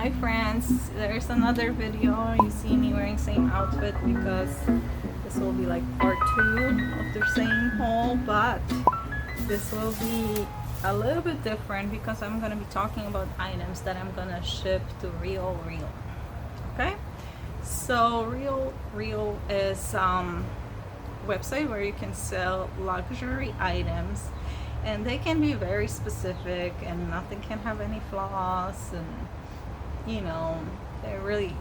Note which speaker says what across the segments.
Speaker 1: Hi friends, there's another video. You see me wearing same outfit because this will be like part 2 of the same haul, but this will be a little bit different because I'm going to be talking about items that I'm going to ship to Real. Okay, so Real is website where you can sell luxury items, and they can be very specific and nothing can have any flaws, and you know, they really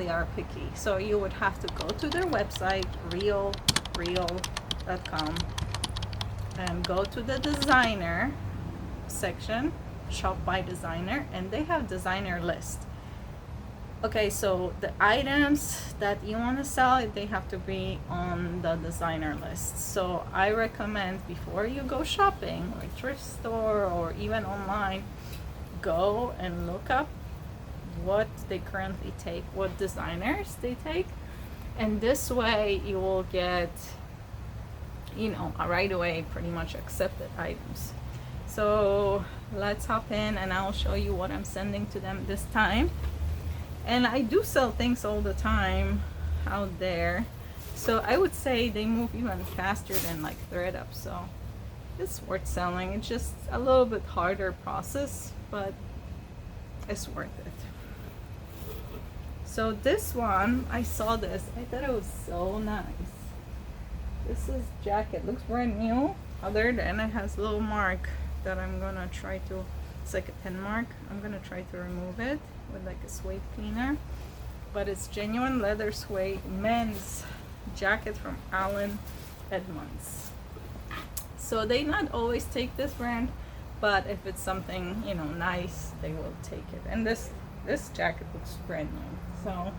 Speaker 1: are picky. So you would have to go to their website, real.com, and go to the designer section, shop by designer, and they have designer list. Okay, so the items that you want to sell, they have to be on the designer list. So I recommend before you go shopping, like thrift store or even online, go and look up what they currently take, what designers they take, and this way you will get, you know, right away pretty much accepted items. So let's hop in and I'll show you what I'm sending to them this time. And I do sell things all the time out there, so I would say they move even faster than like ThreadUp, so it's worth selling. It's just a little bit harder process, but it's worth it. So this one, I saw this, I thought it was so nice. This is jacket, looks brand new, other than it has a little mark that I'm gonna try to, it's like a pen mark, I'm gonna try to remove it with like a suede cleaner. But it's genuine leather suede men's jacket from Allen Edmonds. So they not always take this brand, but if it's something, you know, nice, they will take it. And this jacket looks brand new. So,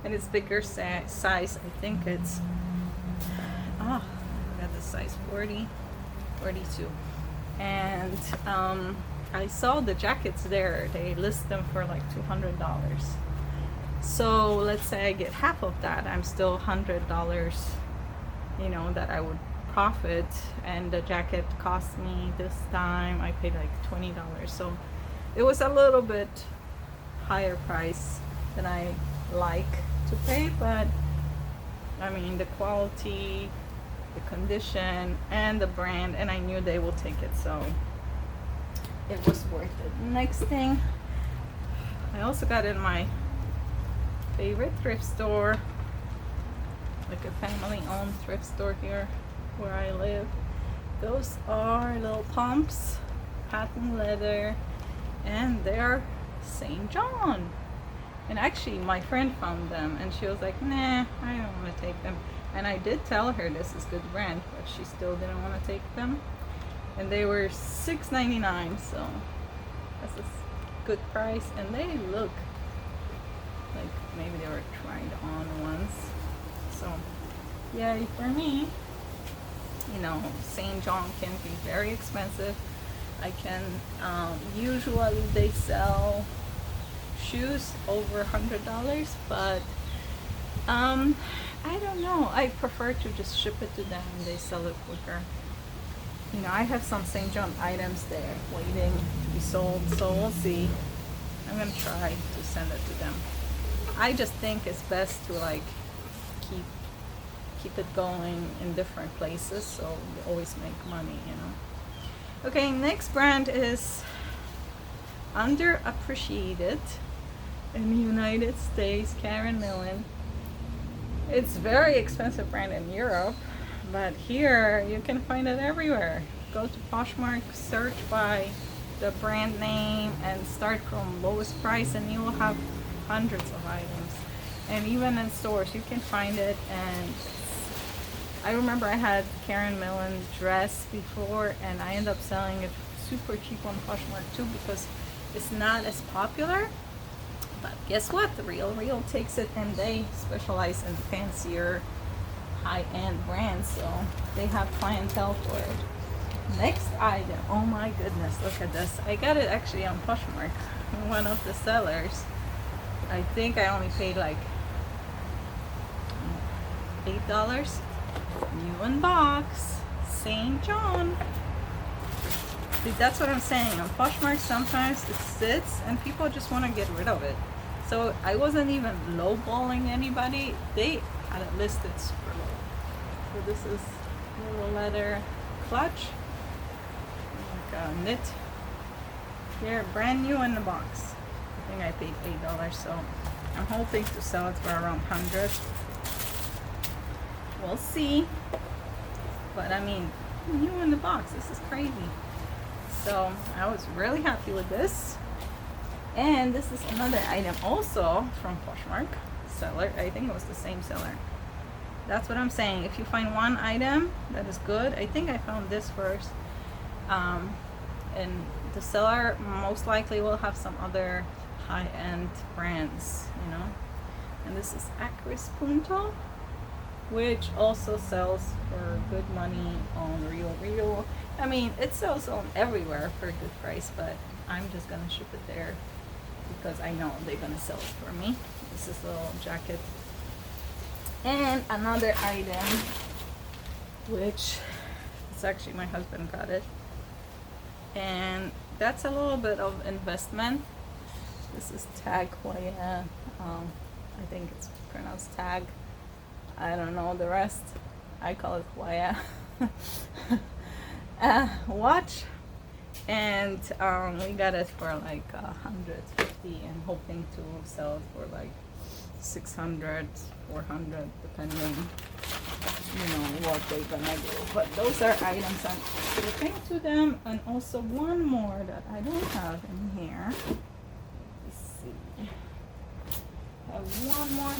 Speaker 1: and it's bigger size. I think it's I got the size 40, 42. And I saw the jackets there. They list them for like $200. So let's say I get half of that. I'm still $100, you know, that I would profit. And the jacket cost me this time, I paid like $20. So it was a little bit higher price than I like to pay, but I mean the quality, the condition, and the brand, and I knew they will take it, so it was worth it. Next thing, I also got in my favorite thrift store, like a family-owned thrift store here where I live. Those are little pumps, patent leather, and they're St. John. And actually my friend found them and she was like, nah, I don't want to take them. And I did tell her this is good brand, but she still didn't want to take them. And they were $6.99, so that's a good price. And they look like maybe they were tried on once. So yay for me. You know, St. John can be very expensive. I can usually they sell shoes over $100, but I don't know, I prefer to just ship it to them and they sell it quicker. You know, I have some St. John items there waiting to be sold, so we'll see. I'm gonna try to send it to them. I just think it's best to like keep it going in different places, so you always make money, you know. Okay, next brand is underappreciated in the United States, Karen Millen. It's very expensive brand in Europe, but here you can find it everywhere. Go to Poshmark, search by the brand name and start from lowest price, and you will have hundreds of items. And even in stores you can find it. And I remember I had Karen Millen dress before and I ended up selling it super cheap on Poshmark too because it's not as popular. But guess what? The Real takes it, and they specialize in fancier high-end brands, so they have clientele for it. Next item, oh my goodness, look at this. I got it actually on Poshmark, one of the sellers. I think I only paid like $8. New in box, St. John. See, that's what I'm saying. On Poshmark sometimes it sits and people just want to get rid of it. So I wasn't even lowballing anybody. They had it listed super low. So this is little leather clutch, like a knit. They're brand new in the box. I think I paid $8, so I'm hoping to sell it for around 100. We'll see. But I mean, new in the box. This is crazy. So I was really happy with this. And this is another item also from Poshmark seller. I think it was the same seller. That's what I'm saying. If you find one item that is good, I think I found this first. And the seller most likely will have some other high-end brands, you know. And this is Acris Punto, which also sells for good money on Real. I mean, it sells on everywhere for a good price, but I'm just gonna ship it there because I know they're gonna sell it for me. This is a little jacket. And another item, which it's actually my husband got it, and that's a little bit of investment. This is Tag Hoya. I think it's pronounced Tag. I don't know the rest. I call it Hoya. Watch, and we got it for like 150 and hoping to sell it for like 600, 400, depending, you know, what they're gonna do. But those are items I'm shipping to them. And also one more that I don't have in here. Let's see. I have one more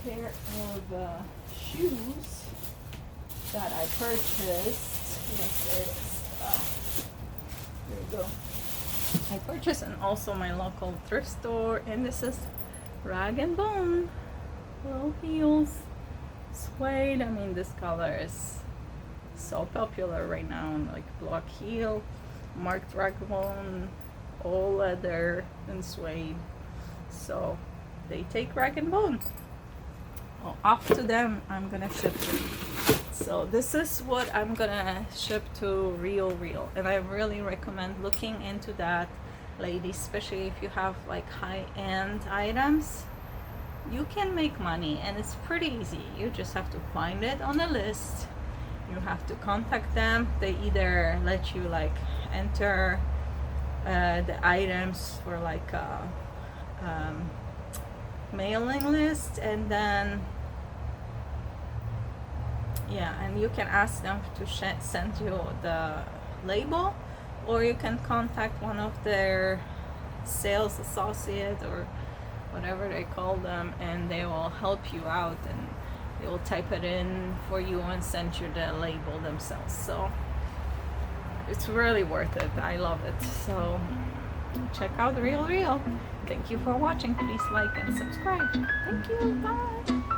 Speaker 1: pair of shoes that I purchased. Yes, there it is. There you go. I purchased in also my local thrift store, and this is Rag & Bone. Little heels, suede. I mean, this color is so popular right now. Like block heel, marked Rag & Bone, all leather and suede. So they take Rag & Bone. Well, off to them. I'm gonna ship it. So this is what I'm gonna ship to Real, and I really recommend looking into that, ladies, especially if you have like high-end items. You can make money, and it's pretty easy. You just have to find it on the list. You have to contact them. They either let you like enter the items for like a mailing list, and then yeah, and you can ask them to send you the label, or you can contact one of their sales associates or whatever they call them, and they will help you out, and they will type it in for you and send you the label themselves. So it's really worth it. I love it. So check out Real. Thank you for watching. Please like and subscribe. Thank you. Bye.